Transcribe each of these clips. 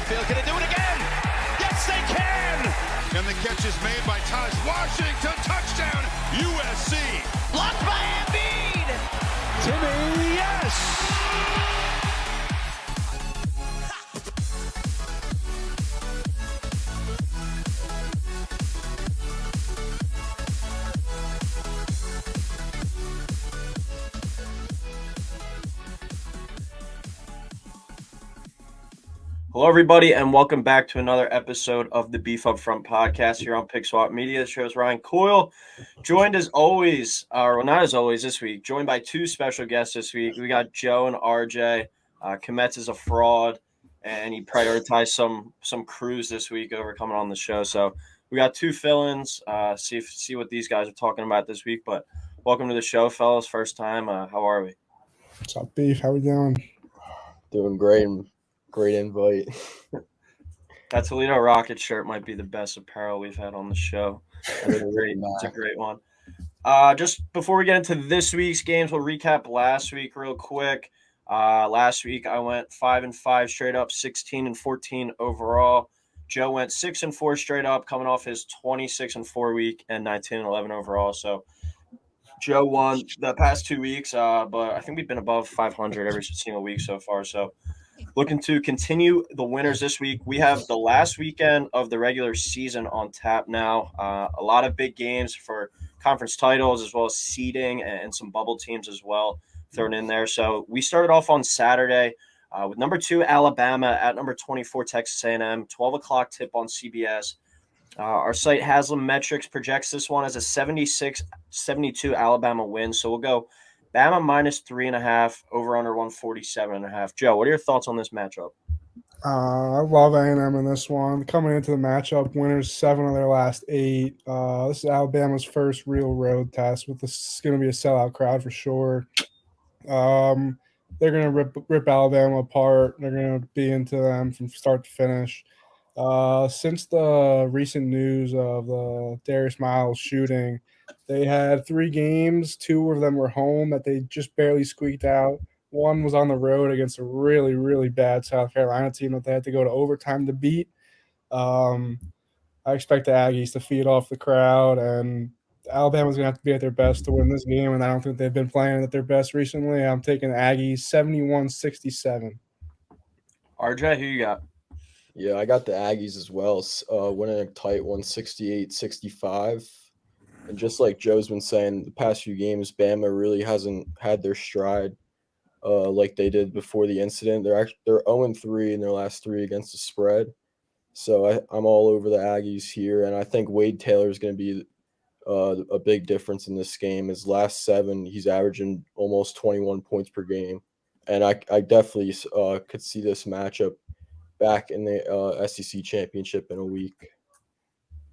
downfield. Can they do it again? Yes, they can! And the catch is made by Taj Washington. Touchdown, USC. Blocked by Embiid! Timmy, yes! Hello, everybody, and welcome back to another episode of the Beef Up Front podcast here on Pick Swap Media. The show's Ryan Coyle, joined as always, or not as always this week, joined by two special guests this week. We got Joe and RJ. Kometz is a fraud, and he prioritized some crews this week over coming on the show. So we got two fill-ins. See what these guys are talking about this week. But welcome to the show, fellas. First time. How are we? What's up, Beef? How we doing? Doing great. Great invite. That Toledo Rocket shirt might be the best apparel we've had on the show. It's a great one. Just before we get into this week's games, we'll recap last week real quick. Last week I went 5-5 straight up, 16-14 overall. Joe went 6-4 straight up, coming off his 26-4 week and 19-11 overall. So Joe won the past 2 weeks, but I think we've been above 500 every single week so far. So looking to continue the winners this week. We have the last weekend of the regular season on tap now. A lot of big games for conference titles as well as seeding and some bubble teams as well thrown in there. So we started off on Saturday with number 2 Alabama at number 24 Texas A&M, 12 o'clock tip on CBS. Our site Haslam Metrics projects this one as a 76-72 Alabama win. So we'll go Bama minus 3.5, over under 147.5. Joe, what are your thoughts on this matchup? I love A&M in this one. Coming into the matchup, winners 7 of their last 8. This is Alabama's first real road test. With this going to be a sellout crowd for sure. They're going to rip Alabama apart. They're going to be into them from start to finish. Since the recent news of the Darius Miles shooting, they had 3 games. 2 of them were home that they just barely squeaked out. One was on the road against a really, really bad South Carolina team that they had to go to overtime to beat. I expect the Aggies to feed off the crowd, and Alabama's going to have to be at their best to win this game, and I don't think they've been playing at their best recently. I'm taking the Aggies 71-67. RJ, who you got? Yeah, I got the Aggies as well, winning a tight 168-65. And just like Joe's been saying, the past few games, Bama really hasn't had their stride like they did before the incident. They're 0-3 in their last 3 against the spread. So I'm all over the Aggies here, and I think Wade Taylor is going to be a big difference in this game. His last 7, he's averaging almost 21 points per game. And I definitely could see this matchup back in the SEC championship in a week.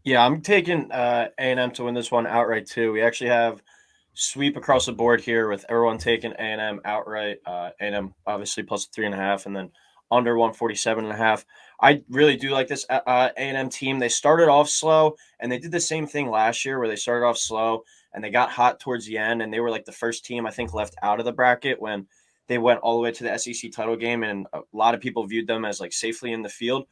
Yeah, I'm taking A&M to win this one outright too. We actually have sweep across the board here with everyone taking A&M outright. A&M obviously plus 3.5, and then under 147.5. I really do like this A&M team. They started off slow, and they did the same thing last year where they started off slow and they got hot towards the end, and they were like the first team I think left out of the bracket when they went all the way to the SEC title game, and a lot of people viewed them as like safely in the field.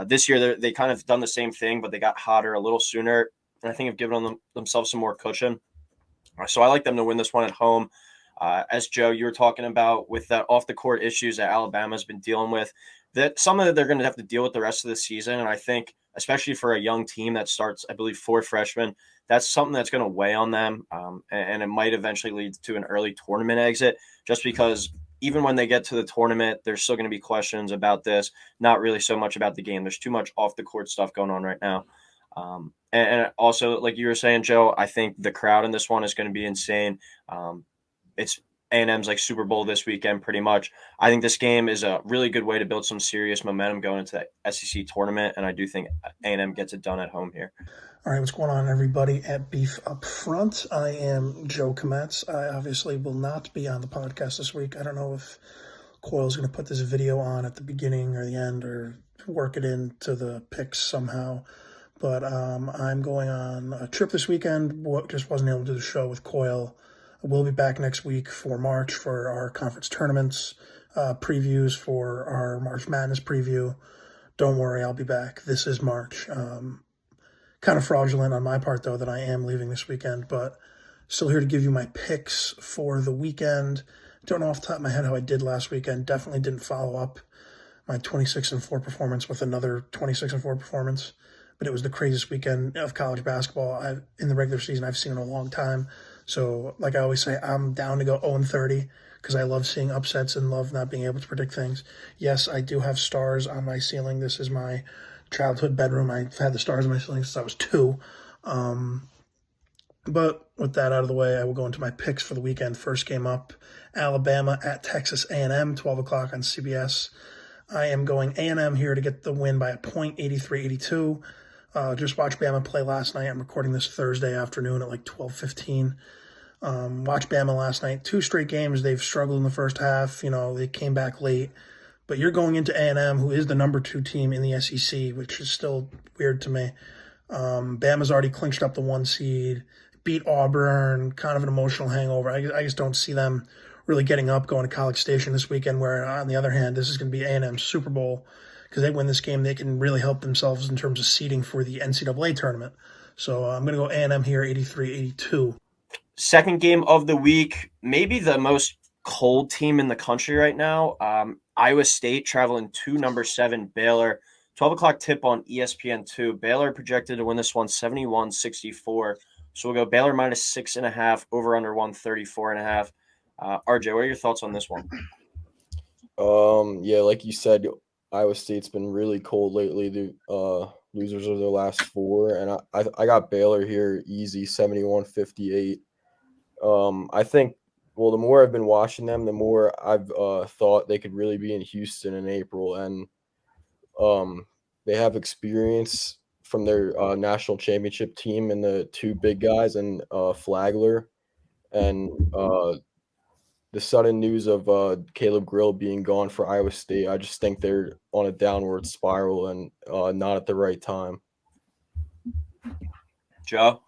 This year, they kind of done the same thing, but they got hotter a little sooner, and I think have given themselves some more cushion. So I like them to win this one at home. As Joe, you were talking about with that off-the-court issues that Alabama's been dealing with, that something that they're going to have to deal with the rest of the season. And I think, especially for a young team that starts, I believe, 4 freshmen, that's something that's going to weigh on them, and it might eventually lead to an early tournament exit just because – even when they get to the tournament, there's still going to be questions about this, not really so much about the game. There's too much off-the-court stuff going on right now. And also, like you were saying, Joe, I think the crowd in this one is going to be insane. It's A&M's like Super Bowl this weekend pretty much. I think this game is a really good way to build some serious momentum going into the SEC tournament, and I do think A&M gets it done at home here. All right, what's going on, everybody at Beef Up Front? I am Joe Kometz. I obviously will not be on the podcast this week. I don't know if Coyle's going to put this video on at the beginning or the end or work it into the picks somehow. But I'm going on a trip this weekend. Just wasn't able to do the show with Coyle. I will be back next week for March for our conference tournaments previews for our March Madness preview. Don't worry, I'll be back. This is March. Kind of fraudulent on my part, though, that I am leaving this weekend, but still here to give you my picks for the weekend. Don't know off the top of my head how I did last weekend. Definitely didn't follow up my 26-4 performance with another 26-4 performance, but it was the craziest weekend of college basketball in the regular season I've seen in a long time. So, like I always say, I'm down to go 0-30 because I love seeing upsets and love not being able to predict things. Yes, I do have stars on my ceiling. This is my childhood bedroom. I've had the stars on my ceiling since I was 2. But with that out of the way, I will go into my picks for the weekend. First game up, Alabama at Texas A&M, 12 o'clock on CBS. I am going A&M here to get the win by a point, 83-82. Just watched Bama play last night. I'm recording this Thursday afternoon at like 12:15. Watched Bama last night. 2 straight games. They've struggled in the first half. They came back late. But you're going into A&M, who is the number 2 team in the SEC, which is still weird to me. Bama's already clinched up the 1 seed, beat Auburn, kind of an emotional hangover. I just don't see them really getting up, going to College Station this weekend, where, on the other hand, this is going to be A&M's Super Bowl. Because they win this game, they can really help themselves in terms of seeding for the NCAA tournament. So I'm going to go A&M here, 83-82. Second game of the week, maybe the most cold team in the country right now. Iowa State traveling to number 7 Baylor. 12 o'clock tip on ESPN2. Baylor projected to win this one 71-64. So we'll go Baylor minus 6.5, over under 134.5. RJ, what are your thoughts on this one? Yeah, like you said, Iowa State's been really cold lately. The losers of their last 4, and I got Baylor here easy, 71-58. I think, well, the more I've been watching them, the more I've thought they could really be in Houston in April, and they have experience from their national championship team and the 2 big guys and Flagler, and the sudden news of Caleb Grill being gone for Iowa State. I just think they're on a downward spiral and not at the right time. Joe?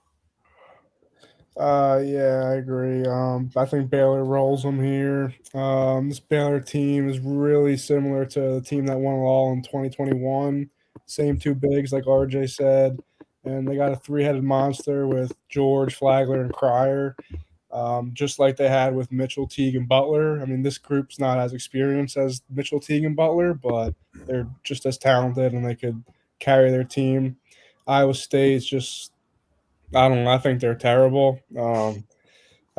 Yeah, I agree. I think Baylor rolls them here. This Baylor team is really similar to the team that won it all in 2021. Same 2 bigs, like RJ said, and they got a 3-headed monster with George, Flagler, and Cryer, just like they had with Mitchell, Teague, and Butler. I mean, this group's not as experienced as Mitchell, Teague, and Butler, but they're just as talented, and they could carry their team. Iowa State's just, I don't know. I think they're terrible. I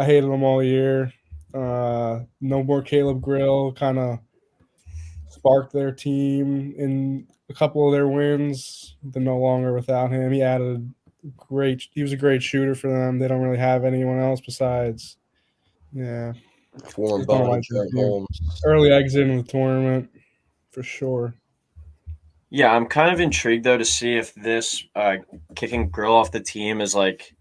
hated them all year. No more Caleb Grill kind of sparked their team in a couple of their wins. They're no longer without him. He was a great shooter for them. They don't really have anyone else besides, Former Bonnie Holmes. Early exit in the tournament for sure. Yeah, I'm kind of intrigued, though, to see if this kicking Grill off the team is like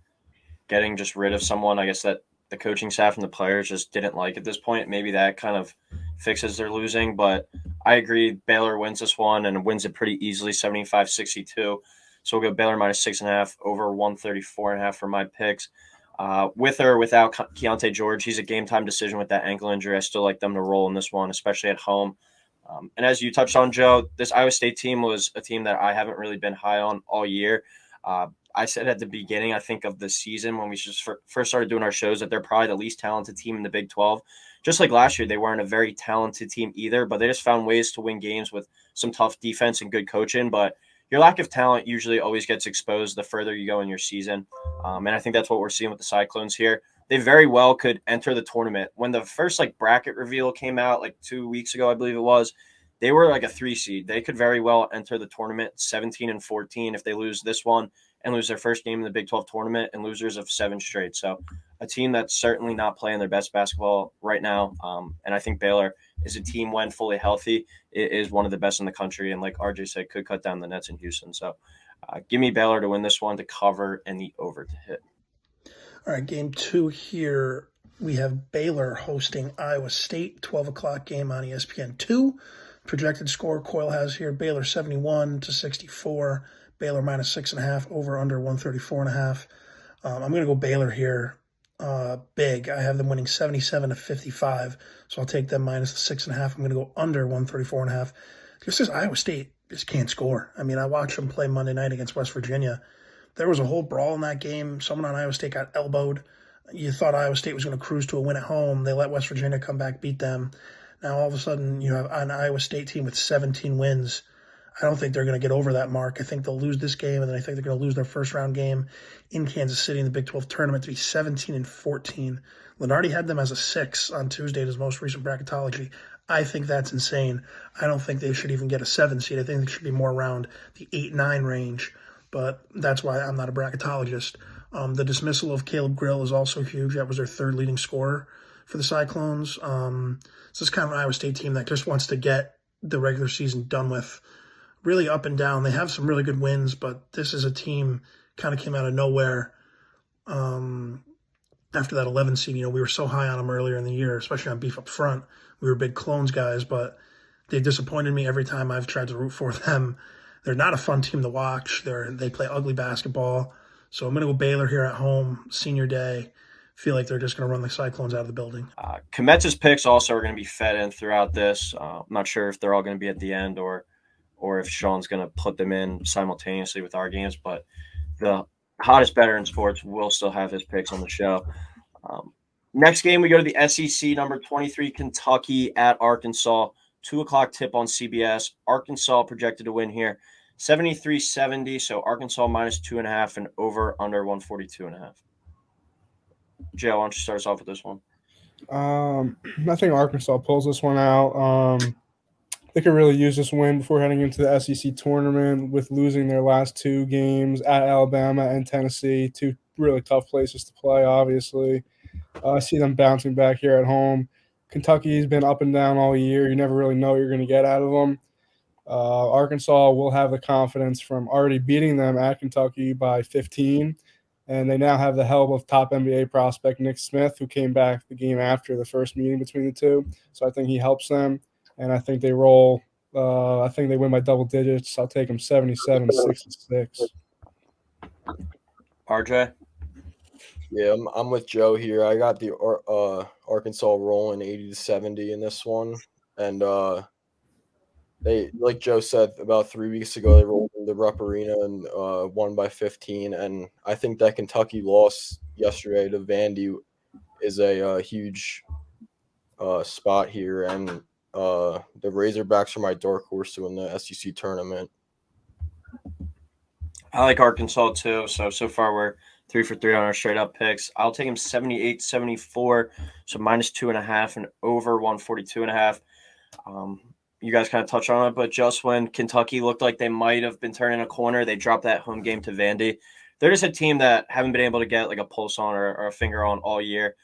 getting just rid of someone, I guess, that the coaching staff and the players just didn't like at this point. Maybe that kind of fixes their losing. But I agree, Baylor wins this one and wins it pretty easily, 75-62. So we'll go Baylor minus 6.5, over 134.5 for my picks. With or without Keontae George, he's a game-time decision with that ankle injury. I still like them to roll in this one, especially at home. And as you touched on, Joe, this Iowa State team was a team that I haven't really been high on all year. I said at the beginning, I think, of the season when we just first started doing our shows that they're probably the least talented team in the Big 12. Just like last year, they weren't a very talented team either, but they just found ways to win games with some tough defense and good coaching. But your lack of talent usually always gets exposed the further you go in your season. And I think that's what we're seeing with the Cyclones here. They very well could enter the tournament. When the first bracket reveal came out 2 weeks ago, I believe it was, they were like a 3 seed. They could very well enter the tournament 17-14 if they lose this one and lose their first game in the Big 12 tournament and losers of 7 straight. So a team that's certainly not playing their best basketball right now. And I think Baylor is a team when fully healthy. It is one of the best in the country. And like RJ said, could cut down the nets in Houston. So give me Baylor to win this one, to cover, and the over to hit. All right, game 2 here. We have Baylor hosting Iowa State, 12 o'clock game on ESPN2. Projected score Coyle has here, Baylor 71-64. Baylor minus 6.5, over under 134.5. I'm going to go Baylor here. big. I have them winning 77-55, so I'll take them minus the 6.5. I'm going to go under 134.5. Just as Iowa State just can't score. I mean, I watched them play Monday night against West Virginia. There was a whole brawl in that game. Someone on Iowa State got elbowed. You thought Iowa State was going to cruise to a win at home. They let West Virginia come back, beat them. Now, all of a sudden, you have an Iowa State team with 17 wins. I don't think they're going to get over that mark. I think they'll lose this game, and then I think they're going to lose their first-round game in Kansas City in the Big 12 tournament to be 17-14. Lenardi had them as a 6 on Tuesday in his most recent bracketology. I think that's insane. I don't think they should even get a 7 seed. I think they should be more around the 8-9 range, but that's why I'm not a bracketologist. The dismissal of Caleb Grill is also huge. That was their third leading scorer for the Cyclones. So it's kind of an Iowa State team that just wants to get the regular season done with. Really up and down. They have some really good wins, but this is a team kind of came out of nowhere after that 11 seed. We were so high on them earlier in the year, especially on Beef Up Front. We were big Clones guys, but they disappointed me every time I've tried to root for them. They're not a fun team to watch. They play ugly basketball. So I'm going to go Baylor here at home, senior day. Feel like they're just going to run the Cyclones out of the building. Kometz's picks also are going to be fed in throughout this. I'm not sure if they're all going to be at the end or if Sean's going to put them in simultaneously with our games, but the hottest better in sports will still have his picks on the show. Next game, we go to the SEC, number 23, Kentucky at Arkansas. 2 o'clock tip on CBS. Arkansas projected to win here, 73-70, so Arkansas minus 2.5 and over under 142.5. Jay, why don't you start us off with this one? I think Arkansas pulls this one out. They could really use this win before heading into the SEC tournament with losing their last 2 games at Alabama and Tennessee, 2 really tough places to play, obviously. I see them bouncing back here at home. Kentucky's been up and down all year. You never really know what you're going to get out of them. Arkansas will have the confidence from already beating them at Kentucky by 15, and they now have the help of top NBA prospect Nick Smith, who came back the game after the first meeting between the two. So I think he helps them. And I think they roll. I think they win by double digits. I'll take them 77-66. RJ? Yeah, I'm with Joe here. I got the Arkansas rolling 80-70 in this one, and they, like Joe said, about 3 weeks ago they rolled into Rupp Arena and won by 15. And I think that Kentucky loss yesterday to Vandy is a huge spot here, and the Razorbacks are my dark horse to win the SEC tournament. I like Arkansas too. So far we're 3 for 3 on our straight up picks. I'll take him 78-74, so minus 2.5 and over 142.5. You guys kind of touched on it, but just when Kentucky looked like they might have been turning a corner, they dropped that home game to Vandy. They're just a team that haven't been able to get like a pulse on or a finger on all year.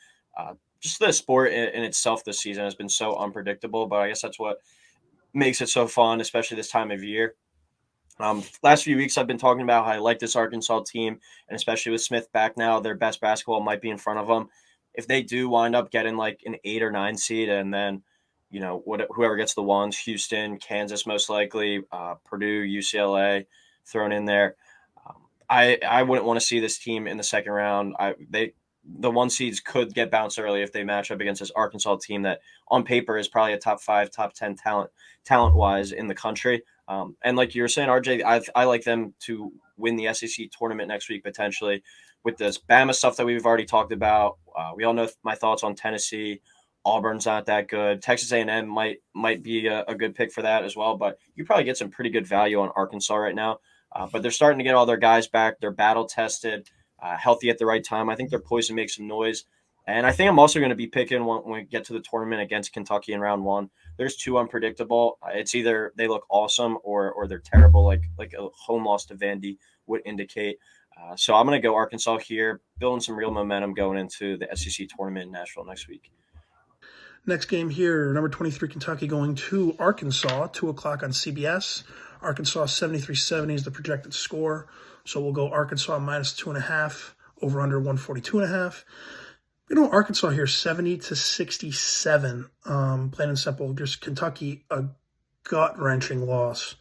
Just the sport in itself this season has been so unpredictable, but I guess that's what makes it so fun, especially this time of year. Last few weeks, I've been talking about how I like this Arkansas team, and especially with Smith back now, their best basketball might be in front of them. If they do wind up getting like an 8 or 9 seed, and then, whoever gets the ones, Houston, Kansas, most likely, Purdue, UCLA thrown in there, I wouldn't want to see this team in the second round. The 1 seeds could get bounced early if they match up against this Arkansas team that on paper is probably a top 5, top 10 talent-wise in the country. And like you were saying, RJ, I like them to win the SEC tournament next week, potentially, with this Bama stuff that we've already talked about. We all know my thoughts on Tennessee. Auburn's not that good. Texas A&M might be a good pick for that as well, but you probably get some pretty good value on Arkansas right now. But they're starting to get all their guys back. They're battle-tested, healthy at the right time. I think they're poised to make some noise. And I think I'm also going to be picking when we get to the tournament against Kentucky in round 1. There's 2 unpredictable. It's either they look awesome or they're terrible, like a home loss to Vandy would indicate. So I'm going to go Arkansas here, building some real momentum going into the SEC tournament in Nashville next week. Next game here, number 23 Kentucky going to Arkansas, 2 o'clock on CBS. Arkansas 73-70 is the projected score. So we'll go Arkansas minus 2.5, over under 142.5. Arkansas here 70-67. Plain and simple, just Kentucky, a gut-wrenching loss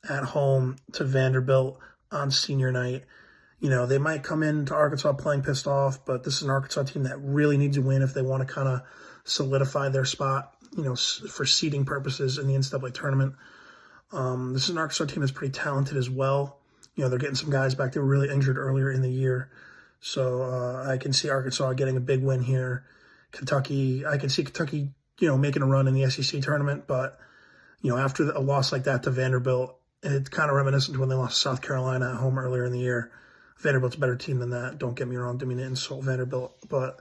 at home to Vanderbilt on senior night. They might come into Arkansas playing pissed off, but this is an Arkansas team that really needs a win if they want to kind of solidify their spot, for seeding purposes in the NCAA tournament. This is an Arkansas team that's pretty talented as well. They're getting some guys back that were really injured earlier in the year. So I can see Arkansas getting a big win here. I can see Kentucky, making a run in the SEC tournament. But, after a loss like that to Vanderbilt, it's kind of reminiscent to when they lost to South Carolina at home earlier in the year. Vanderbilt's a better team than that. Don't get me wrong. Didn't mean to insult Vanderbilt. But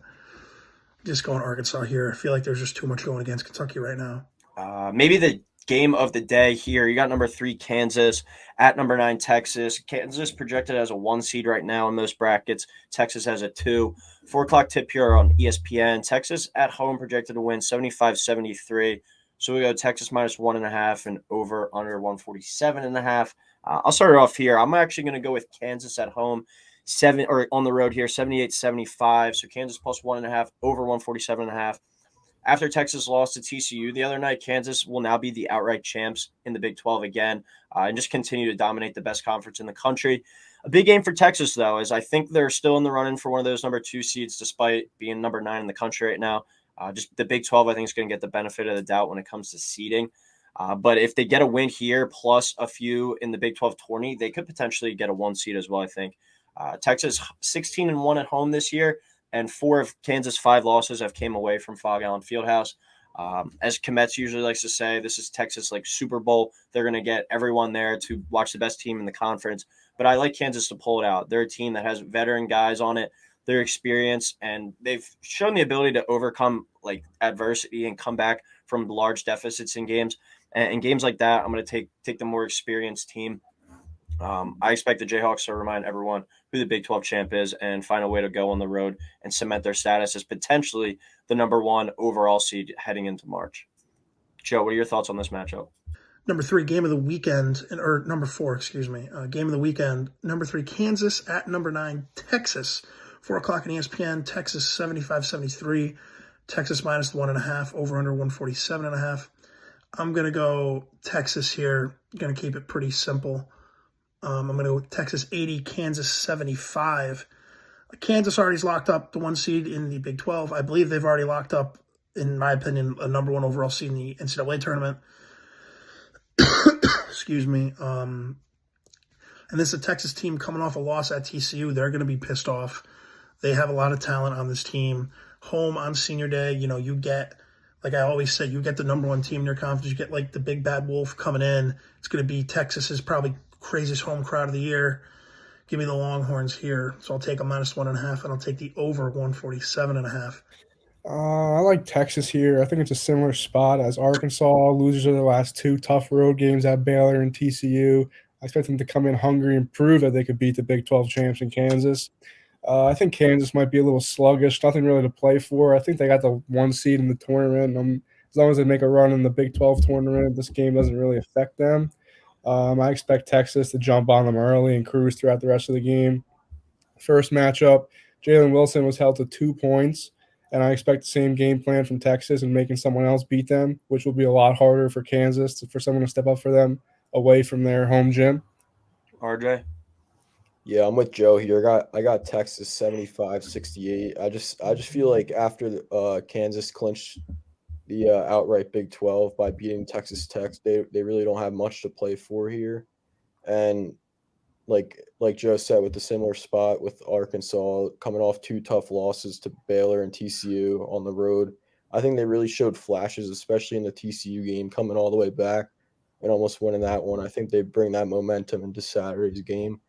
just going Arkansas here. I feel like there's just too much going against Kentucky right now. Maybe the game of the day here. You got number 3 Kansas at number 9 Texas. Kansas projected as a 1 seed right now in most brackets. Texas has a 2. 4 o'clock tip here on ESPN. Texas at home projected to win 75-73. So we go Texas minus 1.5 and over under 147.5. I'll start it off here. I'm actually going to go with Kansas at home, on the road here, 78-75. So Kansas plus 1.5 over 147.5. After Texas lost to TCU the other night, Kansas will now be the outright champs in the Big 12 again, and just continue to dominate the best conference in the country. A big game for Texas, though, is I think they're still in the running for one of those number 2 seeds, despite being number 9 in the country right now. Just the Big 12, I think, is going to get the benefit of the doubt when it comes to seeding. But if they get a win here, plus a few in the Big 12 tourney, they could potentially get a 1 seed as well, I think. Texas 16-1 at home this year. And 4 of Kansas' 5 losses have came away from Fog Allen Fieldhouse. As Kometz usually likes to say, this is Texas like Super Bowl. They're going to get everyone there to watch the best team in the conference. But I like Kansas to pull it out. They're a team that has veteran guys on it. Their experience, and they've shown the ability to overcome like adversity and come back from large deficits in games. And in games like that, I'm going to take the more experienced team. I expect the Jayhawks to remind everyone who the Big 12 champ is and find a way to go on the road and cement their status as potentially the number 1 overall seed heading into March. Joe, what are your thoughts on this matchup? Number 3, game of the weekend, or number 4, excuse me, game of the weekend. Number 3, Kansas at number 9, Texas. 4 o'clock on ESPN, Texas 75-73. Texas minus 1.5, over under 147.5. I'm going to go Texas here. Going to keep it pretty simple. I'm going to go Texas 80, Kansas 75. Kansas already's locked up the 1 seed in the Big 12. I believe they've already locked up, in my opinion, a number 1 overall seed in the NCAA tournament. Excuse me. And this is a Texas team coming off a loss at TCU. They're going to be pissed off. They have a lot of talent on this team. Home on senior day, you get, like I always said, you get the number 1 team in your conference. You get like the big bad wolf coming in. It's going to be Texas's probably craziest home crowd of the year. Give me the Longhorns here. So I'll take a minus 1.5, and I'll take the over 147.5. I like Texas here. I think it's a similar spot as Arkansas. Losers of their last 2 tough road games at Baylor and TCU. I expect them to come in hungry and prove that they could beat the Big 12 champs in Kansas. I think Kansas might be a little sluggish. Nothing really to play for. I think they got the 1 seed in the tournament. As long as they make a run in the Big 12 tournament, this game doesn't really affect them. I expect Texas to jump on them early and cruise throughout the rest of the game. First matchup, Jalen Wilson was held to 2 points, and I expect the same game plan from Texas and making someone else beat them, which will be a lot harder for Kansas for someone to step up for them away from their home gym. RJ? Yeah, I'm with Joe here. I got Texas 75-68. I just feel like after Kansas clinched the outright Big 12 by beating Texas Tech, they really don't have much to play for here. And like Joe said, with the similar spot with Arkansas coming off 2 tough losses to Baylor and TCU on the road, I think they really showed flashes, especially in the TCU game, coming all the way back and almost winning that one. I think they bring that momentum into Saturday's game.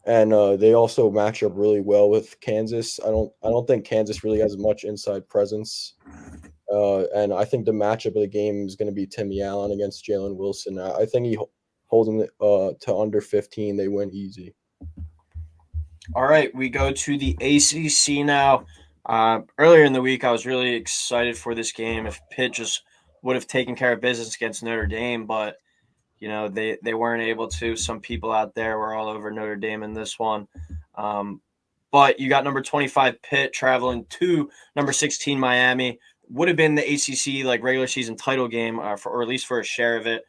And they also match up really well with Kansas. I don't think Kansas really has much inside presence. And I think the matchup of the game is going to be Timmy Allen against Jalen Wilson. I think he holds them to under 15. They win easy. All right, we go to the ACC now. Earlier in the week, I was really excited for this game if Pitt just would have taken care of business against Notre Dame, but they weren't able to. Some people out there were all over Notre Dame in this one. But you got number 25 Pitt traveling to number 16 Miami. Would have been the ACC like regular season title game, or at least for a share of it.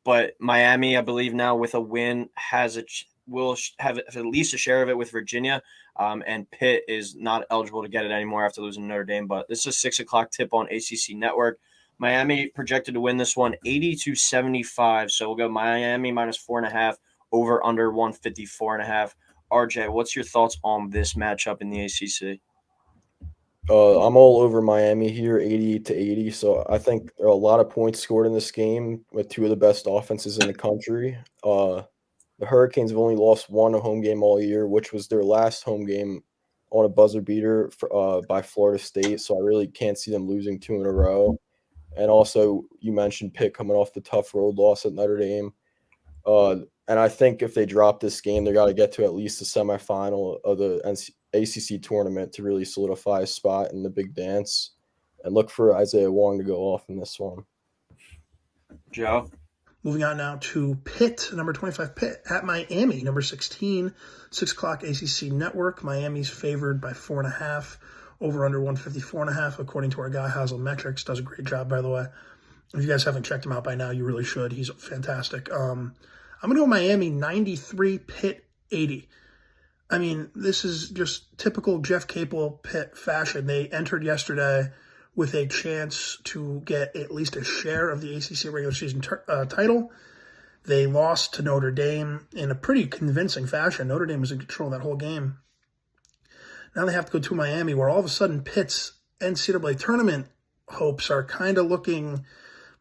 But Miami, I believe now with a win, has will have at least a share of it with Virginia, and Pitt is not eligible to get it anymore after losing Notre Dame. But this is a 6 o'clock tip on ACC Network. Miami projected to win this one 80-75. So we'll go Miami minus 4.5, over under 154.5. RJ, what's your thoughts on this matchup in the ACC? I'm all over Miami here, 80-80. So I think there are a lot of points scored in this game with two of the best offenses in the country. The Hurricanes have only lost one home game all year, which was their last home game on a buzzer beater by Florida State. So I really can't see them losing two in a row. And also, you mentioned Pitt coming off the tough road loss at Notre Dame. And I think if they drop this game, they got to get to at least the semifinal of the ACC tournament to really solidify a spot in the big dance. And look for Isaiah Wong to go off in this one. Joe? Moving on now to Pitt, number 25 Pitt at Miami, number 16, 6 o'clock ACC Network. Miami's favored by 4.5, over under 154.5, according to our guy Hazel Metrics. Does a great job, by the way. If you guys haven't checked him out by now, you really should. He's fantastic. I'm going to go Miami 93, Pitt 80. I mean, this is just typical Jeff Capel Pitt fashion. They entered yesterday with a chance to get at least a share of the ACC regular season title. They lost to Notre Dame in a pretty convincing fashion. Notre Dame was in control of that whole game. Now they have to go to Miami, where all of a sudden Pitt's NCAA tournament hopes are kind of looking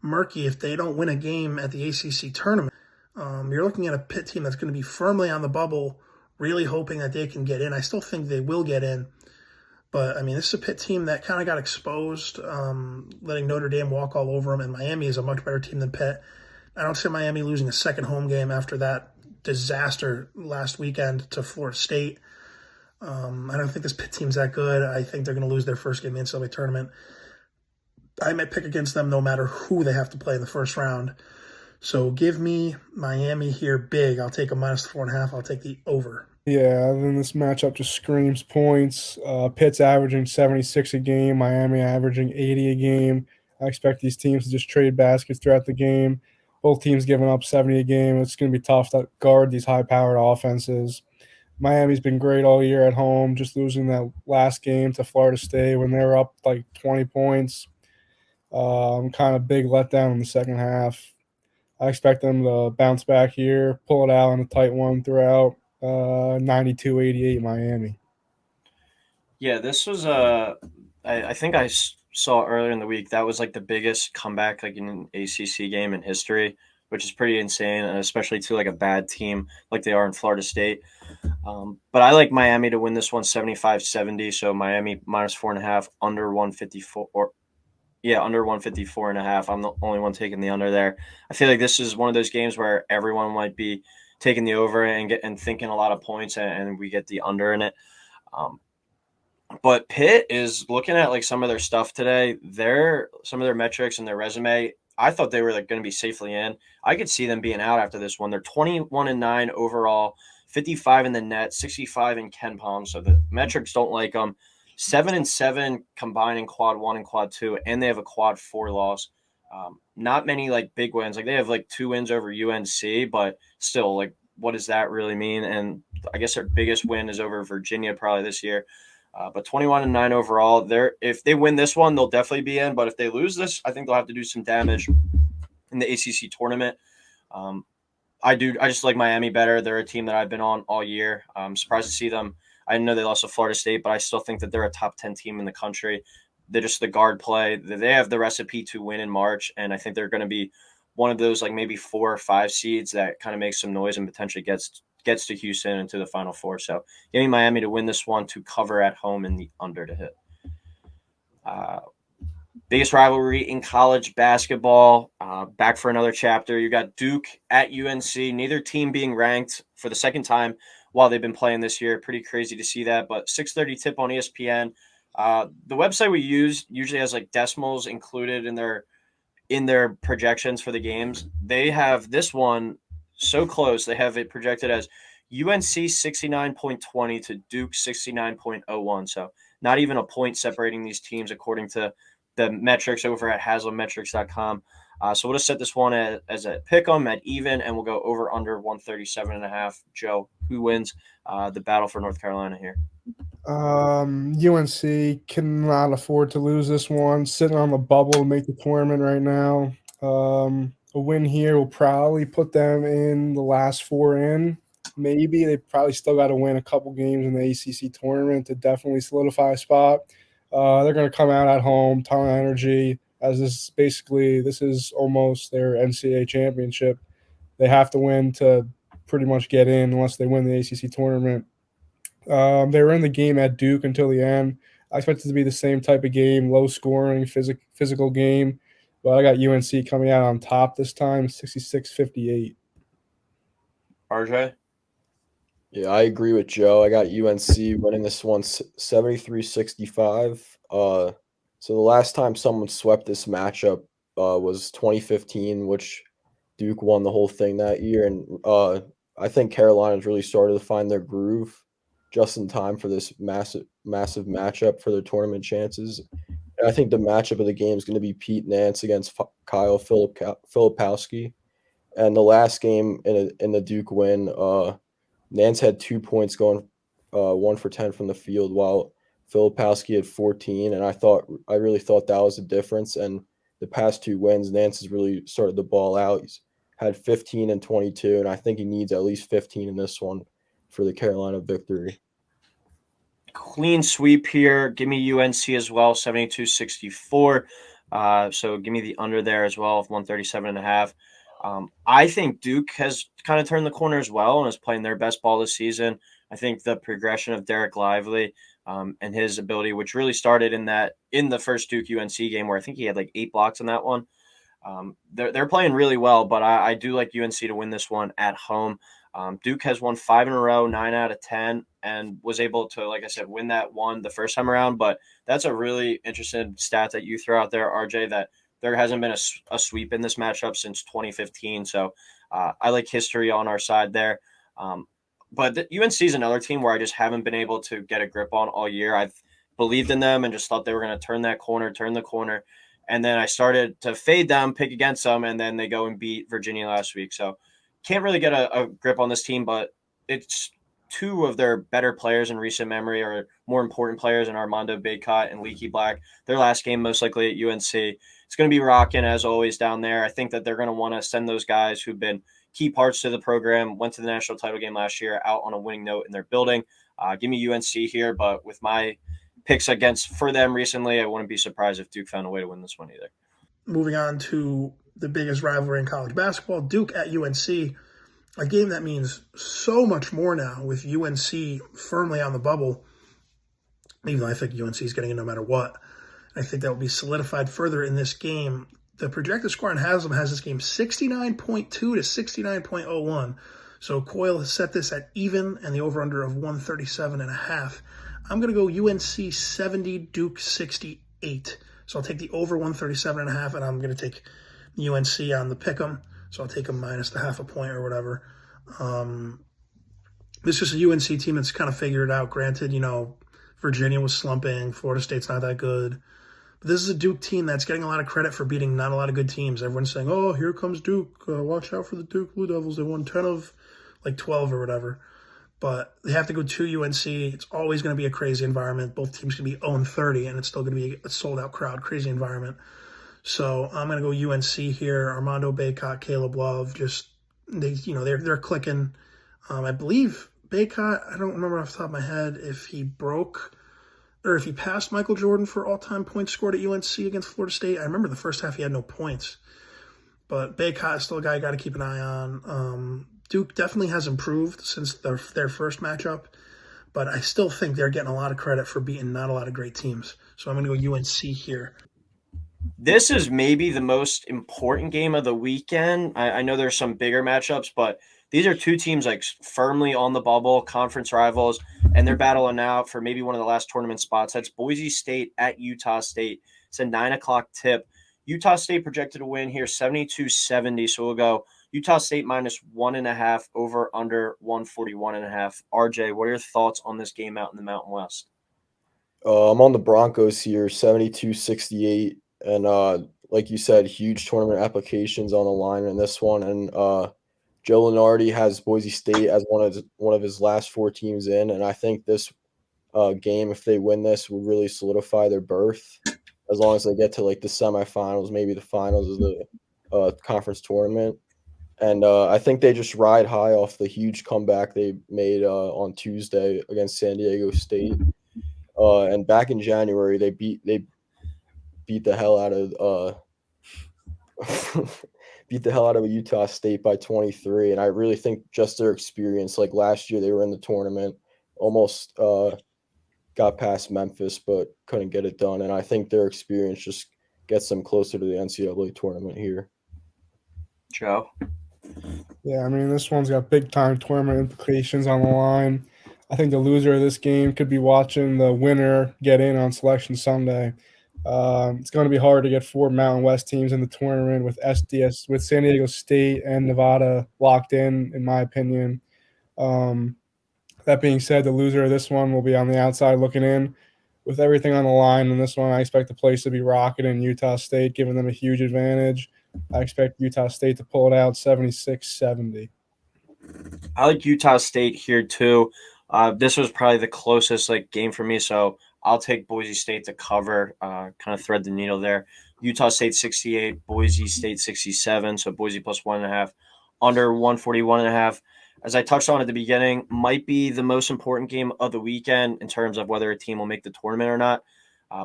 murky if they don't win a game at the ACC tournament. You're looking at a Pitt team that's going to be firmly on the bubble, really hoping that they can get in. I still think they will get in. But, I mean, this is a Pitt team that kind of got exposed, letting Notre Dame walk all over them, and Miami is a much better team than Pitt. I don't see Miami losing a second home game after that disaster last weekend to Florida State. I don't think this Pitt team's that good. I think they're going to lose their first game in the NCAA tournament. I might pick against them no matter who they have to play in the first round. So give me Miami here big. I'll take a minus 4.5. I'll take the over. Yeah, then this matchup just screams points. Pitt's averaging 76 a game, Miami averaging 80 a game. I expect these teams to just trade baskets throughout the game. Both teams giving up 70 a game. It's going to be tough to guard these high-powered offenses. Miami's been great all year at home, just losing that last game to Florida State when they were up like 20 points. Kind of big letdown in the second half. I expect them to bounce back here, pull it out in a tight one throughout. 92-88 Miami. Yeah, this was I think I saw earlier in the week that was like the biggest comeback like in an ACC game in history, which is pretty insane, and especially to like a bad team like they are in Florida State. But I like Miami to win this one 75-70, so Miami minus 4.5, under 154 under 154.5. I'm the only one taking the under there. I feel like this is one of those games where everyone might be taking the over and thinking a lot of points, and we get the under in it. But Pitt is looking at like some of their stuff today. Some of their metrics and their resume, I thought they were like going to be safely in. I could see them being out after this one. They're 21-9 overall, 55 in the net, 65 in Ken Palm. So the metrics don't like them. 7-7 combining quad 1 and quad 2, and they have a quad 4 loss. Not many like big wins. Like they have like 2 wins over UNC, but still, like, what does that really mean? And I guess their biggest win is over Virginia probably this year. But 21-9 overall. If they win this one, they'll definitely be in. But if they lose this, I think they'll have to do some damage in the ACC tournament. I just like Miami better. They're a team that I've been on all year. I'm surprised to see them. I didn't know they lost to Florida State, but I still think that they're a top 10 team in the country. They're just the guard play. They have the recipe to win in March, and I think they're going to be one of those like maybe 4 or 5 seeds that kind of makes some noise and potentially gets to Houston and to the Final Four. So give me Miami to win this one, to cover at home and the under to hit. Biggest rivalry in college basketball. Back for another chapter. You got Duke at UNC. Neither team being ranked for the second time while they've been playing this year. Pretty crazy to see that. But 6:30 tip on ESPN. The website we use usually has like decimals included in their projections for the games. They have this one so close. They have it projected as UNC 69.20 to Duke 69.01. So not even a point separating these teams according to the metrics over at HaslamMetrics.com. So we'll just set this one as a pick 'em at even, and we'll go over under 137.5. Joe, who wins the battle for North Carolina here? UNC cannot afford to lose this one. Sitting on the bubble to make the tournament right now. A win here will probably put them in the last four in. Maybe they probably still got to win a couple games in the ACC tournament to definitely solidify a spot. They're going to come out at home, ton of energy, as this is almost their NCAA championship. They have to win to pretty much get in unless they win the ACC tournament. They were in the game at Duke until the end. I expect it to be the same type of game, low scoring, physical game. But I got UNC coming out on top this time, 66-58. RJ? Yeah, I agree with Joe. I got UNC winning this one 73-65. So the last time someone swept this matchup was 2015, which Duke won the whole thing that year. And I think Carolina's really started to find their groove just in time for this massive matchup for their tournament chances. And I think the matchup of the game is going to be Pete Nance against Kyle Filipowski. And the last game in the Duke win, Nance had 2 points going 1 for 10 from the field, while Filipowski had 14. And I really thought that was the difference. And the past 2 wins, Nance has really started the ball out. He's had 15 and 22, and I think he needs at least 15 in this one for the Carolina victory. Clean sweep here. Give me UNC as well, 72-64. So give me the under there as well of 137.5. I think Duke has kind of turned the corner as well and is playing their best ball this season. I think the progression of Derek Lively and his ability, which really started in the first Duke UNC game where I think he had like 8 blocks in that one. They're playing really well, but I do like UNC to win this one at home. Duke has won 5 in a row, 9 out of 10, and was able to, like I said, win that one the first time around. But that's a really interesting stat that you throw out there, RJ, that there hasn't been a sweep in this matchup since 2015. So I like history on our side there. But UNC is another team where I just haven't been able to get a grip on all year. I've believed in them and just thought they were going to turn the corner. And then I started to fade them, pick against them, and then they go and beat Virginia last week. So can't really get a grip on this team, but it's 2 of their better players in recent memory, or more important players, in Armando Bacot and Leaky Black. Their last game most likely at UNC. It's going to be rocking as always down there. I think that they're going to want to send those guys who've been key parts to the program, went to the national title game last year, out on a winning note in their building. Give me UNC here, but with my picks for them recently, I wouldn't be surprised if Duke found a way to win this one either. Moving on to the biggest rivalry in college basketball, Duke at UNC, a game that means so much more now with UNC firmly on the bubble, even though I think UNC is getting it no matter what. I think that will be solidified further in this game. The projected score on Haslam has this game 69.2 to 69.01. So Coyle has set this at even and the over-under of 137.5. I'm going to go UNC 70, Duke 68. So I'll take the over 137.5, and I'm going to take UNC on the pick'em. So I'll take them minus the half a point or whatever. This is a UNC team that's kind of figured it out. Granted, Virginia was slumping. Florida State's not that good. But this is a Duke team that's getting a lot of credit for beating not a lot of good teams. Everyone's saying, oh, here comes Duke. Watch out for the Duke Blue Devils. They won 10 of 12 or whatever. But they have to go to UNC. It's always going to be a crazy environment. Both teams can be 0-30, and it's still going to be a sold-out crowd, crazy environment. So I'm going to go UNC here. Armando Bacot, Caleb Love, they're clicking. I believe Bacot, I don't remember off the top of my head if he passed Michael Jordan for all-time points scored at UNC against Florida State. I remember the first half he had no points. But Bacot is still a guy you got to keep an eye on. Duke definitely has improved since their first matchup, but I still think they're getting a lot of credit for beating not a lot of great teams. So I'm going to go UNC here. This is maybe the most important game of the weekend. I know there's some bigger matchups, but these are 2 teams like firmly on the bubble, conference rivals, and they're battling out for maybe one of the last tournament spots. That's Boise State at Utah State. It's a 9:00 tip. Utah State projected to win here 72-70, so we'll go Utah State minus 1.5, over under 141.5. RJ, what are your thoughts on this game out in the Mountain West? I'm on the Broncos here, 72-68. And like you said, huge tournament applications on the line in this one. And Joe Lunardi has Boise State as one of his last 4 teams in, and I think this game, if they win this, will really solidify their berth as long as they get to like the semifinals, maybe the finals of the conference tournament. And I think they just ride high off the huge comeback they made on Tuesday against San Diego State. And back in January, they beat the hell out of beat the hell out of Utah State by 23. And I really think just their experience, like last year, they were in the tournament, almost got past Memphis, but couldn't get it done. And I think their experience just gets them closer to the NCAA tournament here. Joe? Yeah, I mean, this one's got big-time tournament implications on the line. I think the loser of this game could be watching the winner get in on Selection Sunday. It's going to be hard to get 4 Mountain West teams in the tournament with San Diego State and Nevada locked in my opinion. That being said, the loser of this one will be on the outside looking in. With everything on the line in this one, I expect the place to be rocketing Utah State, giving them a huge advantage. I expect Utah State to pull it out 76-70. I like Utah State here too. This was probably the closest game for me, so I'll take Boise State to cover, kind of thread the needle there. Utah State 68, Boise State 67, so Boise plus 1.5, under 141.5. As I touched on at the beginning, might be the most important game of the weekend in terms of whether a team will make the tournament or not.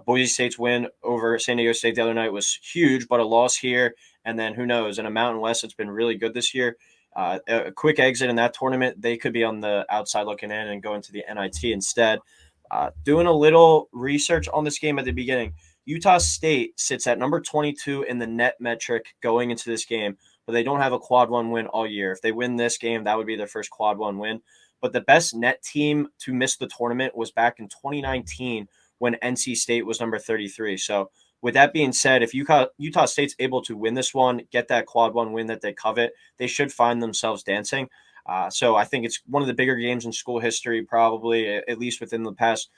Boise State's win over San Diego State the other night was huge, but a loss here, and then who knows? In a Mountain West, it's been really good this year. A quick exit in that tournament, they could be on the outside looking in and go into the NIT instead. Doing a little research on this game at the beginning, Utah State sits at number 22 in the net metric going into this game, but they don't have a quad 1 win all year. If they win this game, that would be their first quad 1 win. But the best net team to miss the tournament was back in 2019 when NC State was number 33. So with that being said, if Utah State's able to win this one, get that quad 1 win that they covet, they should find themselves dancing. So I think it's one of the bigger games in school history, probably, at least within the past,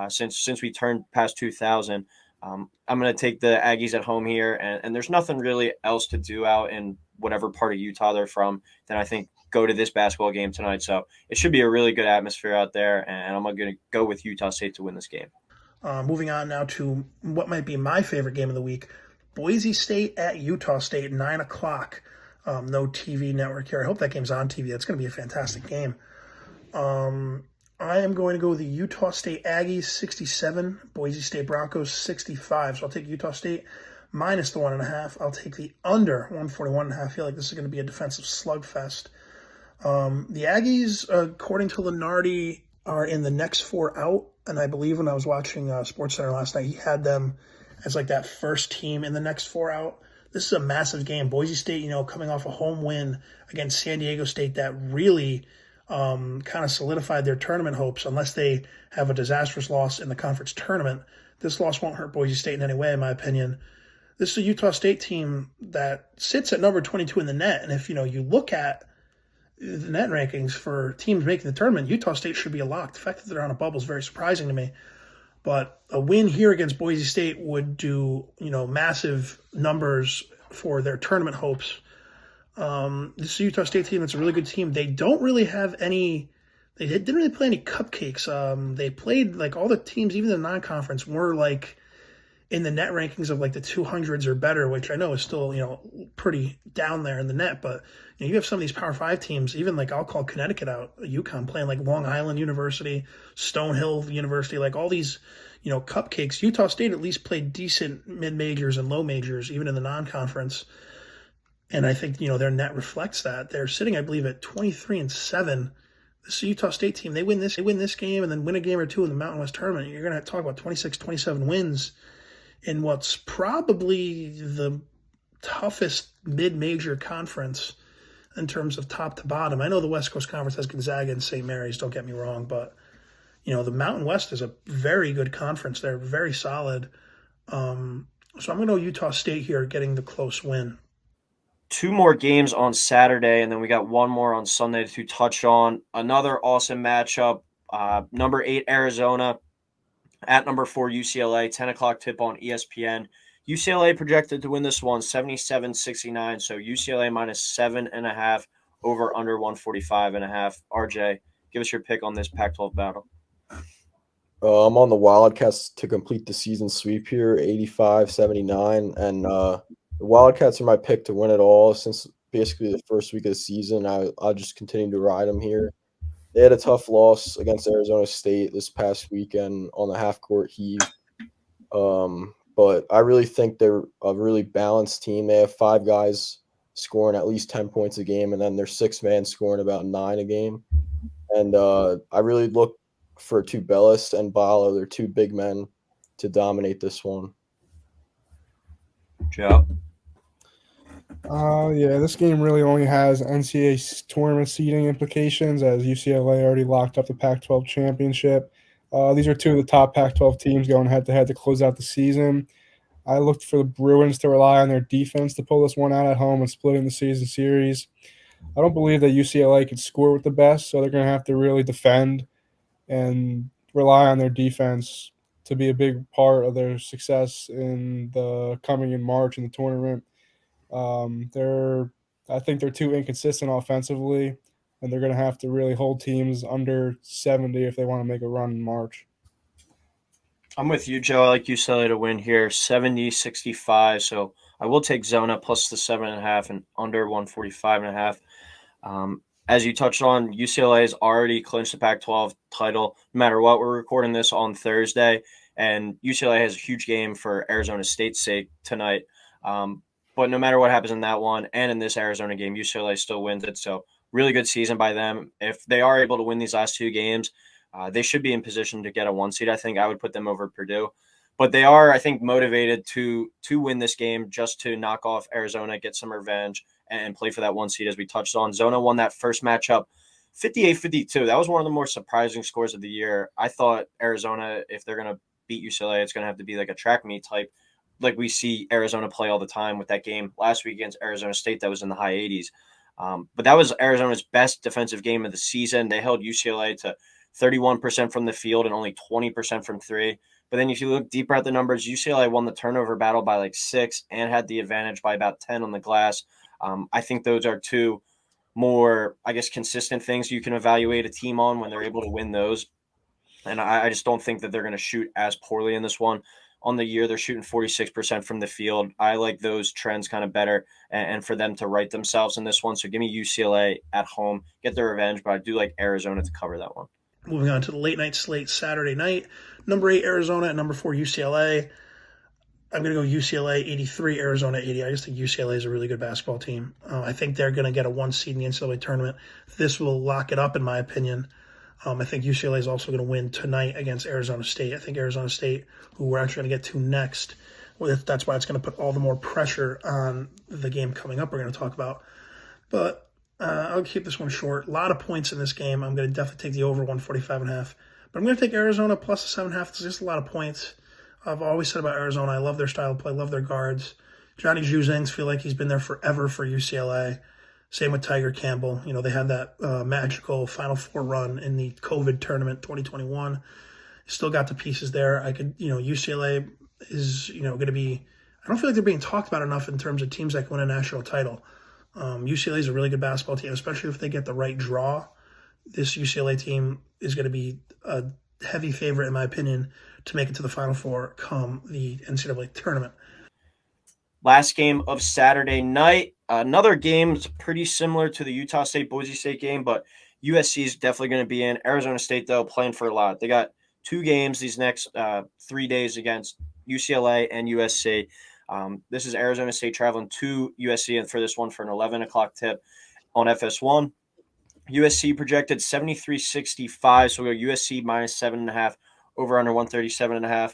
since we turned past 2000. I'm going to take the Aggies at home here, and there's nothing really else to do out in whatever part of Utah they're from, then I think go to this basketball game tonight. So it should be a really good atmosphere out there, and I'm going to go with Utah State to win this game. Moving on now to what might be my favorite game of the week, Boise State at Utah State, 9 o'clock. No TV network here. I hope that game's on TV. That's going to be a fantastic game. I am going to go with the Utah State Aggies, 67, Boise State Broncos, 65. So I'll take Utah State minus the 1.5. I'll take the under 141.5. I feel like this is going to be a defensive slugfest. The Aggies, according to Lunardi, are in the next 4 out. And I believe when I was watching SportsCenter last night, he had them as like that first team in the next 4 out. This is a massive game. Boise State, coming off a home win against San Diego State that really kind of solidified their tournament hopes. Unless they have a disastrous loss in the conference tournament, this loss won't hurt Boise State in any way, in my opinion. This is a Utah State team that sits at number 22 in the net. And if, you look at the net rankings for teams making the tournament, Utah State should be a lock. The fact that they're on a bubble is very surprising to me. But a win here against Boise State would do, massive numbers for their tournament hopes. This is a Utah State team that's a really good team. They don't really have any – they didn't really play any cupcakes. They played – all the teams, even the non-conference, were in the net rankings of the 200s or better, which I know is still, pretty down there in the net. But you have some of these Power 5 teams, even I'll call Connecticut out, UConn playing Long Island University, Stonehill University, all these, cupcakes. Utah State at least played decent mid-majors and low majors, even in the non-conference. And I think, their net reflects that. They're sitting, I believe, at 23-7. This is a Utah State team. They win this game and then win a game or two in the Mountain West tournament. You're going to talk about 26, 27 wins in what's probably the toughest mid-major conference in terms of top to bottom. I know the West Coast Conference has Gonzaga and St. Mary's, don't get me wrong, but, the Mountain West is a very good conference. They're very solid. So I'm going to go Utah State here getting the close win. 2 more games on Saturday, and then we got 1 more on Sunday to touch on. Another awesome matchup. Number 8, Arizona at number 4, UCLA, 10 o'clock tip on ESPN. UCLA projected to win this one, 77-69, so UCLA minus 7.5, over under 145.5. RJ, give us your pick on this Pac-12 battle. I'm on the Wildcats to complete the season sweep here, 85-79. And the Wildcats are my pick to win it all since basically the first week of the season. I'll just continue to ride them here. They had a tough loss against Arizona State this past weekend on the half-court heave. But I really think they're a really balanced team. They have 5 guys scoring at least 10 points a game, and then their 6th man scoring about 9 a game. And I really look for Tubelis and Bala, they're 2 big men, to dominate this one. Joe? Yeah, this game really only has NCAA tournament seeding implications as UCLA already locked up the Pac-12 championship. These are 2 of the top Pac-12 teams going head-to-head to close out the season. I looked for the Bruins to rely on their defense to pull this one out at home and splitting the season series. I don't believe that UCLA could score with the best, so they're going to have to really defend and rely on their defense to be a big part of their success in the coming in March in the tournament. I think they're too inconsistent offensively, and they're going to have to really hold teams under 70 if they want to make a run in March. I'm with you, Joe. I like UCLA to win here, 70-65. So I will take Zona plus the 7.5 and under 145.5. As you touched on, UCLA has already clinched the Pac-12 title. No matter what, we're recording this on Thursday, and UCLA has a huge game for Arizona State's sake tonight. But no matter what happens in that one and in this Arizona game, UCLA still wins it. So really good season by them. If they are able to win these last 2 games, they should be in position to get a 1 seed. I think I would put them over Purdue. But they are, I think, motivated to win this game just to knock off Arizona, get some revenge, and play for that 1 seed as we touched on. Zona won that first matchup 58-52. That was one of the more surprising scores of the year. I thought Arizona, if they're going to beat UCLA, it's going to have to be like a track meet type, like we see Arizona play all the time with that game last week against Arizona State that was in the high 80s. But that was Arizona's best defensive game of the season. They held UCLA to 31% from the field and only 20% from 3. But then if you look deeper at the numbers, UCLA won the turnover battle by like 6 and had the advantage by about 10 on the glass. I think those are 2 more, I guess, consistent things you can evaluate a team on when they're able to win those. And I just don't think that they're going to shoot as poorly in this one. On the year, they're shooting 46% from the field. I like those trends kind of better and for them to right themselves in this one. So give me UCLA at home, get their revenge, but I do like Arizona to cover that one. Moving on to the late night slate Saturday night. Number 8, Arizona, and number 4, UCLA. I'm going to go UCLA 83, Arizona 80. I just think UCLA is a really good basketball team. I think they're going to get a 1 seed in the NCAA tournament. This will lock it up, in my opinion. I think UCLA is also going to win tonight against Arizona State. I think Arizona State, who we're actually going to get to next, that's why it's going to put all the more pressure on the game coming up we're going to talk about. But I'll keep this one short. A lot of points in this game. I'm going to definitely take the over 145.5. But I'm going to take Arizona plus the 7.5. It's just a lot of points. I've always said about Arizona, I love their style of play, love their guards. Johnny Juzang, feel like he's been there forever for UCLA. Same with Tiger Campbell. You know, they had that magical Final Four run in the COVID tournament 2021. Still got the pieces there. UCLA is, going to be, I don't feel like they're being talked about enough in terms of teams that can win a national title. UCLA is a really good basketball team, especially if they get the right draw. This UCLA team is going to be a heavy favorite, in my opinion, to make it to the Final Four come the NCAA tournament. Last game of Saturday night. Another game is pretty similar to the Utah State-Boise State game, but USC is definitely going to be in. Arizona State, though, playing for a lot. They got 2 games these next 3 days against UCLA and USC. This is Arizona State traveling to USC and for this one for an 11 o'clock tip on FS1. USC projected 73-65, so we go USC minus 7.5, over under 137.5.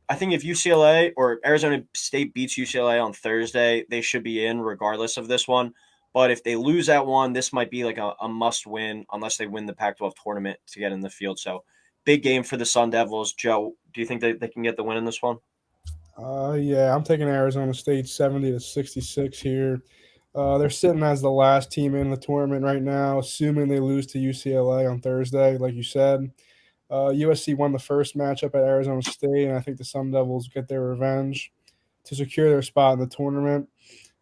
I think if UCLA or Arizona State beats UCLA on Thursday, they should be in regardless of this one. But if they lose that one, this might be like a must win unless they win the Pac-12 tournament to get in the field. So big game for the Sun Devils. Joe, do you think they can get the win in this one? Yeah, I'm taking Arizona State 70-66 here. They're sitting as the last team in the tournament right now, assuming they lose to UCLA on Thursday, like you said. USC won the first matchup at Arizona State, and I think the Sun Devils get their revenge to secure their spot in the tournament.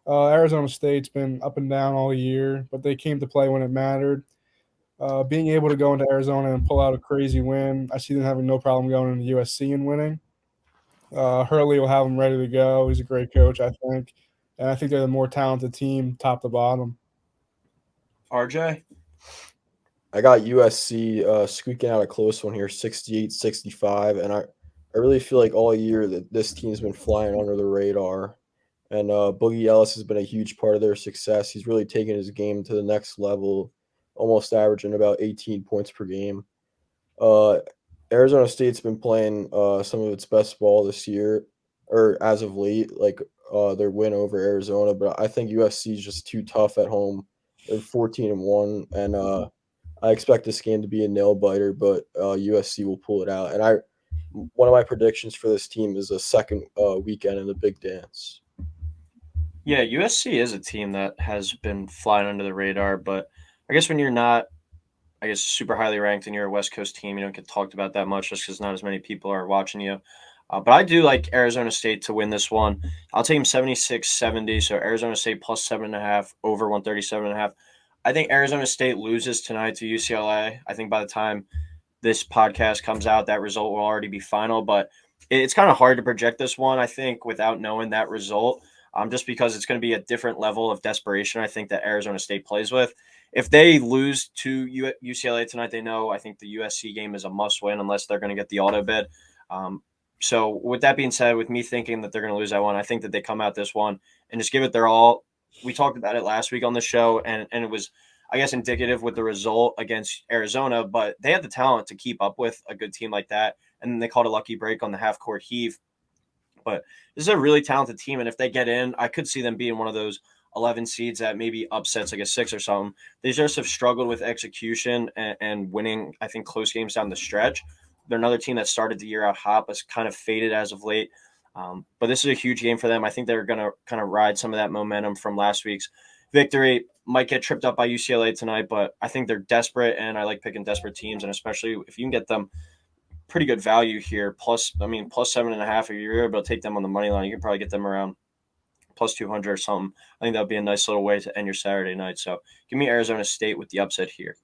Arizona State's been up and down all year, but they came to play when it mattered. Being able to go into Arizona and pull out a crazy win, I see them having no problem going into USC and winning. Hurley will have them ready to go. He's a great coach, I think. And I think they're the more talented team, top to bottom. RJ? I got USC squeaking out a close one here, 68-65. And I really feel like all year that this team's been flying under the radar. And Boogie Ellis has been a huge part of their success. He's really taken his game to the next level, almost averaging about 18 points per game. Arizona State's been playing some of its best ball this year, or as of late, like their win over Arizona. But I think USC is just too tough at home. They're 14-1, and I expect this game to be a nail biter, but USC will pull it out. And one of my predictions for this team is a second weekend in the Big Dance. Yeah, USC is a team that has been flying under the radar, but I guess when you're not, I guess, super highly ranked and you're a West Coast team, you don't get talked about that much just because not as many people are watching you. But I do like Arizona State to win this one. I'll take them 76-70, so Arizona State plus 7.5, over 137.5. I think Arizona State loses tonight to UCLA. I think by the time this podcast comes out, that result will already be final, but it's kind of hard to project this one, I think, without knowing that result. Just because it's going to be a different level of desperation, I think, that Arizona State plays with. If they lose to UCLA tonight, they know I think the USC game is a must-win unless they're going to get the auto bid. So with that being said, with me thinking that they're going to lose that one, I think that they come out this one and just give it their all. We talked about it last week on the show, and it was, I guess, indicative with the result against Arizona, but they had the talent to keep up with a good team like that, and then they called a lucky break on the half-court heave. But this is a really talented team, and if they get in, I could see them being one of those 11 seeds that maybe upsets like a 6 or something. They just have struggled with execution and winning, I think, close games down the stretch. They're another team that started the year out hot, but kind of faded as of late. But this is a huge game for them. I think they're going to kind of ride some of that momentum from last week's victory. Might get tripped up by UCLA tonight, but I think they're desperate, and I like picking desperate teams, and especially if you can get them pretty good value here. Plus 7.5. If you're able to take them on the money line, you can probably get them around plus 200 or something. I think that would be a nice little way to end your Saturday night. So give me Arizona State with the upset here.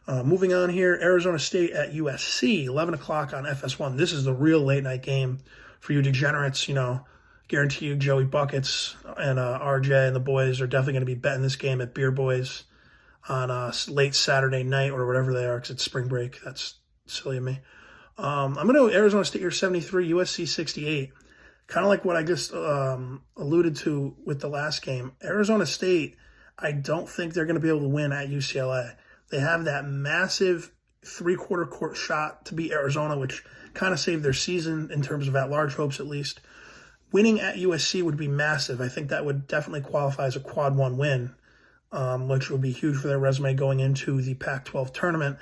Moving on here, Arizona State at USC, 11 o'clock on FS1. This is the real late night game for you degenerates. Guarantee you Joey Buckets and RJ and the boys are definitely going to be betting this game at Beer Boys on late Saturday night or whatever they are because it's spring break. That's silly of me. I'm going to go Arizona State here 73, USC 68. Kind of like what I just alluded to with the last game. Arizona State, I don't think they're going to be able to win at UCLA. They have that massive three-quarter court shot to beat Arizona, which kind of saved their season in terms of at-large hopes at least. Winning at USC would be massive. I think that would definitely qualify as a quad one win, which would be huge for their resume going into the Pac-12 tournament.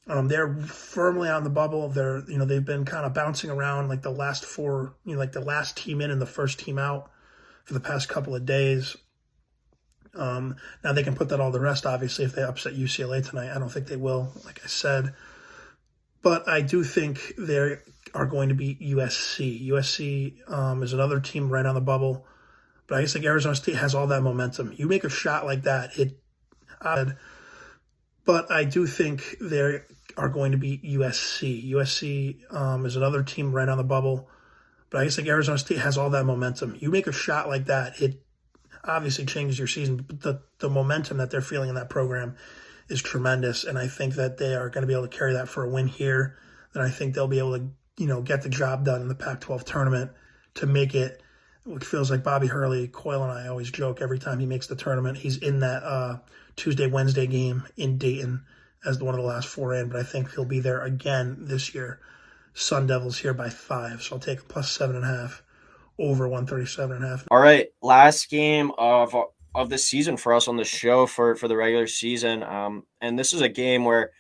They're firmly on the bubble. They've been kind of bouncing around like the last four, like the last team in and the first team out for the past couple of days. Now they can put that all to rest, obviously, if they upset UCLA tonight. I don't think they will, like I said. But I do think they are going to beat USC. USC is another team right on the bubble. But I just think Arizona State has all that momentum. You make a shot like that, but I do think they are going to beat USC. USC is another team right on the bubble. But I just think Arizona State has all that momentum. You make a shot like that, it obviously changes your season. But the momentum that they're feeling in that program is tremendous. And I think that they are going to be able to carry that for a win here. Then I think they'll be able to, get the job done in the Pac-12 tournament to make it, which feels like Bobby Hurley, Coyle and I always joke every time he makes the tournament. He's in that Tuesday, Wednesday game in Dayton as one of the last four in, but I think he'll be there again this year. Sun Devils here by 5, so I'll take plus 7.5 over 137.5. All right, last game of the season for us on the show for the regular season, and this is a game where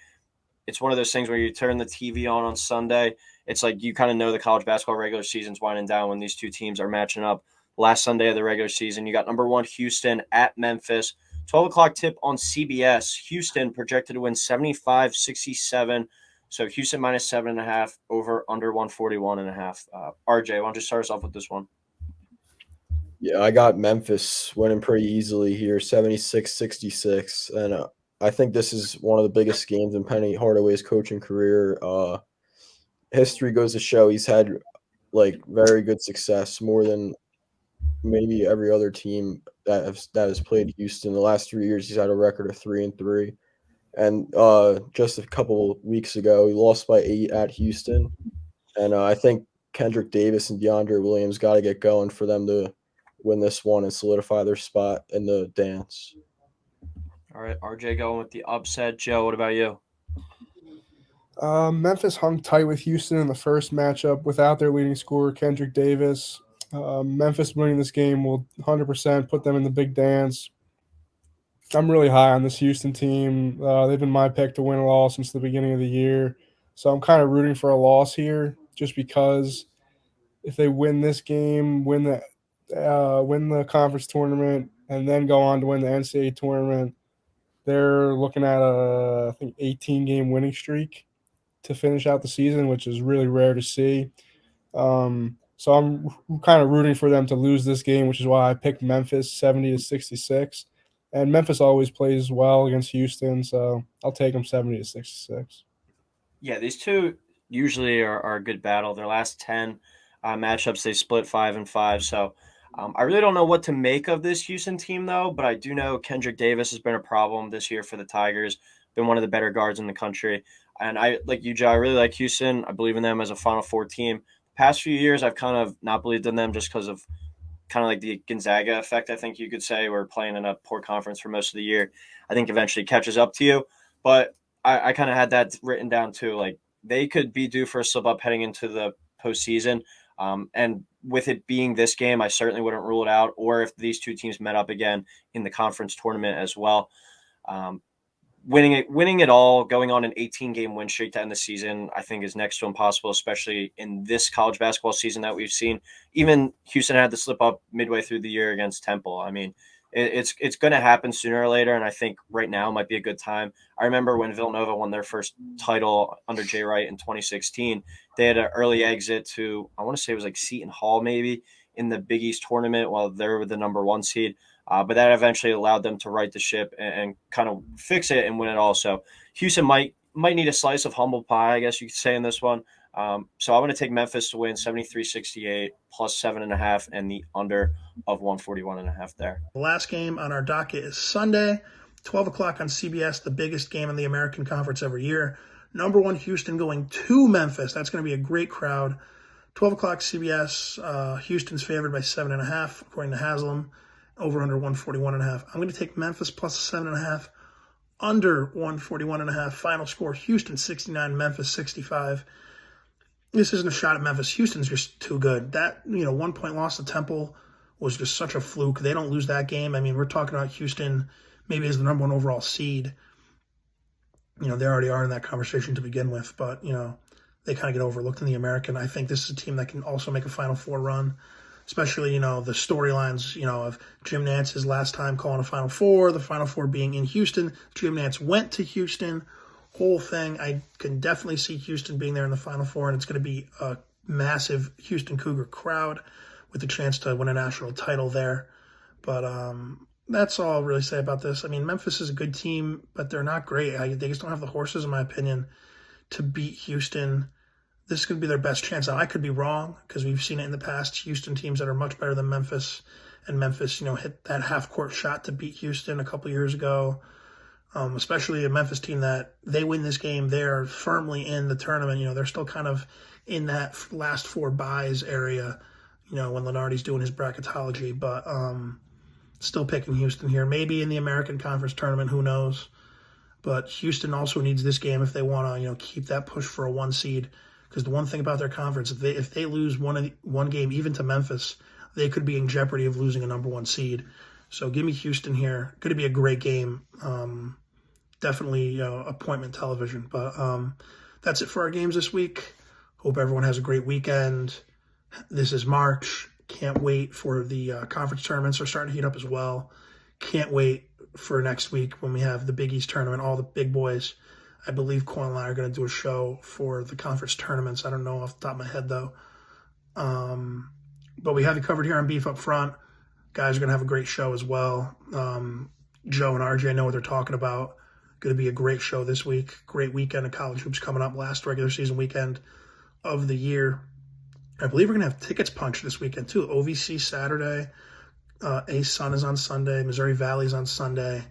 it's one of those things where you turn the TV on Sunday. It's like you kind of know the college basketball regular season's winding down when these two teams are matching up. Last Sunday of the regular season, you got number 1 Houston at Memphis. 12 o'clock tip on CBS. Houston projected to win 75-67. So Houston minus 7.5, over under 141.5. RJ, why don't you start us off with this one? Yeah, I got Memphis winning pretty easily here, 76-66, and, I think this is one of the biggest games in Penny Hardaway's coaching career. History goes to show he's had, like, very good success, more than maybe every other team that has played Houston. The last 3 years, he's had a record of 3-3, and, just a couple weeks ago, he lost by 8 at Houston, and, I think Kendrick Davis and DeAndre Williams gotta get going for them to win this one and solidify their spot in the dance. All right, RJ going with the upset. Joe, what about you? Memphis hung tight with Houston in the first matchup without their leading scorer, Kendrick Davis. Memphis winning this game will 100% put them in the big dance. I'm really high on this Houston team. They've been my pick to win it all since the beginning of the year. So I'm kind of rooting for a loss here just because if they win this game, win the conference tournament, and then go on to win the NCAA tournament, they're looking at I think 18-game winning streak to finish out the season, which is really rare to see. So I'm kind of rooting for them to lose this game, which is why I picked Memphis 70-66. And Memphis always plays well against Houston, so I'll take them 70-66. Yeah, these two usually are a good battle. Their last 10 matchups, they split 5-5. So I really don't know what to make of this Houston team, though, but I do know Kendrick Davis has been a problem this year for the Tigers, been one of the better guards in the country. And I, like you, Joe, I really like Houston. I believe in them as a Final Four team. Past few years, I've kind of not believed in them just because of kind of like the Gonzaga effect, I think you could say. We're playing in a poor conference for most of the year. I think eventually catches up to you. But I kind of had that written down too. Like they could be due for a slip up heading into the postseason. And with it being this game, I certainly wouldn't rule it out. Or if these two teams met up again in the conference tournament as well. Winning it all, going on an 18-game win streak to end the season, I think is next to impossible, especially in this college basketball season that we've seen. Even Houston had to slip up midway through the year against Temple. I mean, it's going to happen sooner or later, and I think right now might be a good time. I remember when Villanova won their first title under Jay Wright in 2016, they had an early exit to, I want to say it was like Seton Hall maybe, in the Big East tournament while they were the number 1 seed. But that eventually allowed them to right the ship and kind of fix it and win it all. So Houston might need a slice of humble pie, I guess you could say, in this one. So I'm going to take Memphis to win 73-68 plus 7.5 and the under of 141.5 there. The last game on our docket is Sunday, 12 o'clock on CBS, the biggest game in the American Conference every year. Number 1 Houston going to Memphis. That's going to be a great crowd. 12 o'clock CBS. Houston's favored by 7.5, according to Haslam. Over under 141.5. I'm going to take Memphis plus 7.5, under 141.5. Final score: Houston 69, Memphis 65. This isn't a shot at Memphis. Houston's just too good. That 1 point loss to Temple was just such a fluke. They don't lose that game. I mean, we're talking about Houston maybe as the number 1 overall seed. They already are in that conversation to begin with, but they kind of get overlooked in the American. I think this is a team that can also make a Final Four run. Especially, the storylines, of Jim Nance's last time calling a Final Four, the Final Four being in Houston. Jim Nance went to Houston. Whole thing, I can definitely see Houston being there in the Final Four, and it's going to be a massive Houston Cougar crowd with the chance to win a national title there. But that's all I'll really say about this. I mean, Memphis is a good team, but they're not great. They just don't have the horses, in my opinion, to beat Houston. This is going to be their best chance. Now, I could be wrong because we've seen it in the past. Houston teams that are much better than Memphis, and Memphis, hit that half-court shot to beat Houston a couple years ago. Especially a Memphis team that they win this game, they're firmly in the tournament. They're still kind of in that last 4 buys area, when Lenardi's doing his bracketology. But still picking Houston here. Maybe in the American Conference tournament, who knows? But Houston also needs this game if they want to, keep that push for a 1 seed. Because the one thing about their conference, if they lose one game, even to Memphis, they could be in jeopardy of losing a number 1 seed. So give me Houston here. Going to be a great game. Definitely appointment television. But that's it for our games this week. Hope everyone has a great weekend. This is March. Can't wait for the conference tournaments are starting to heat up as well. Can't wait for next week when we have the Big East tournament, all the big boys. I believe Coyle and I are going to do a show for the conference tournaments. I don't know off the top of my head, though. But we have you covered here on Beef Up Front. Guys are going to have a great show as well. Joe and RJ know what they're talking about. Going to be a great show this week. Great weekend of college hoops coming up. Last regular season weekend of the year. I believe we're going to have tickets punched this weekend too. OVC Saturday. A-Sun is on Sunday. Missouri Valley's on Sunday.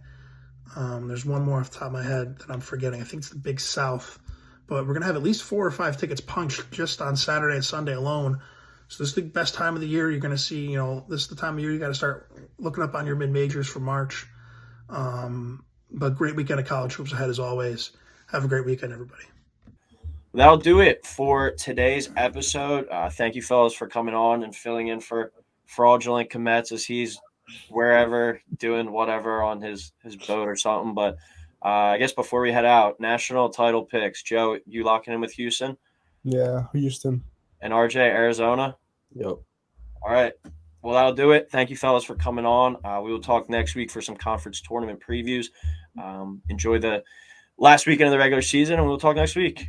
There's one more off the top of my head that I'm forgetting. I think it's the Big South. But we're going to have at least 4 or 5 tickets punched just on Saturday and Sunday alone. So this is the best time of the year. You're going to see, this is the time of year you got to start looking up on your mid-majors for March. But great weekend of college hoops ahead as always. Have a great weekend, everybody. That'll do it for today's episode. Thank you, fellas, for coming on and filling in for Fraudulent Kometz as he's wherever doing whatever on his boat or something. But I guess before we head out, national title picks. Joe, you locking in with Houston? Yeah, Houston. And RJ, Arizona? Yep. All right. Well, that'll do it. Thank you, fellas, for coming on. We will talk next week for some conference tournament previews. Enjoy the last weekend of the regular season, and we'll talk next week.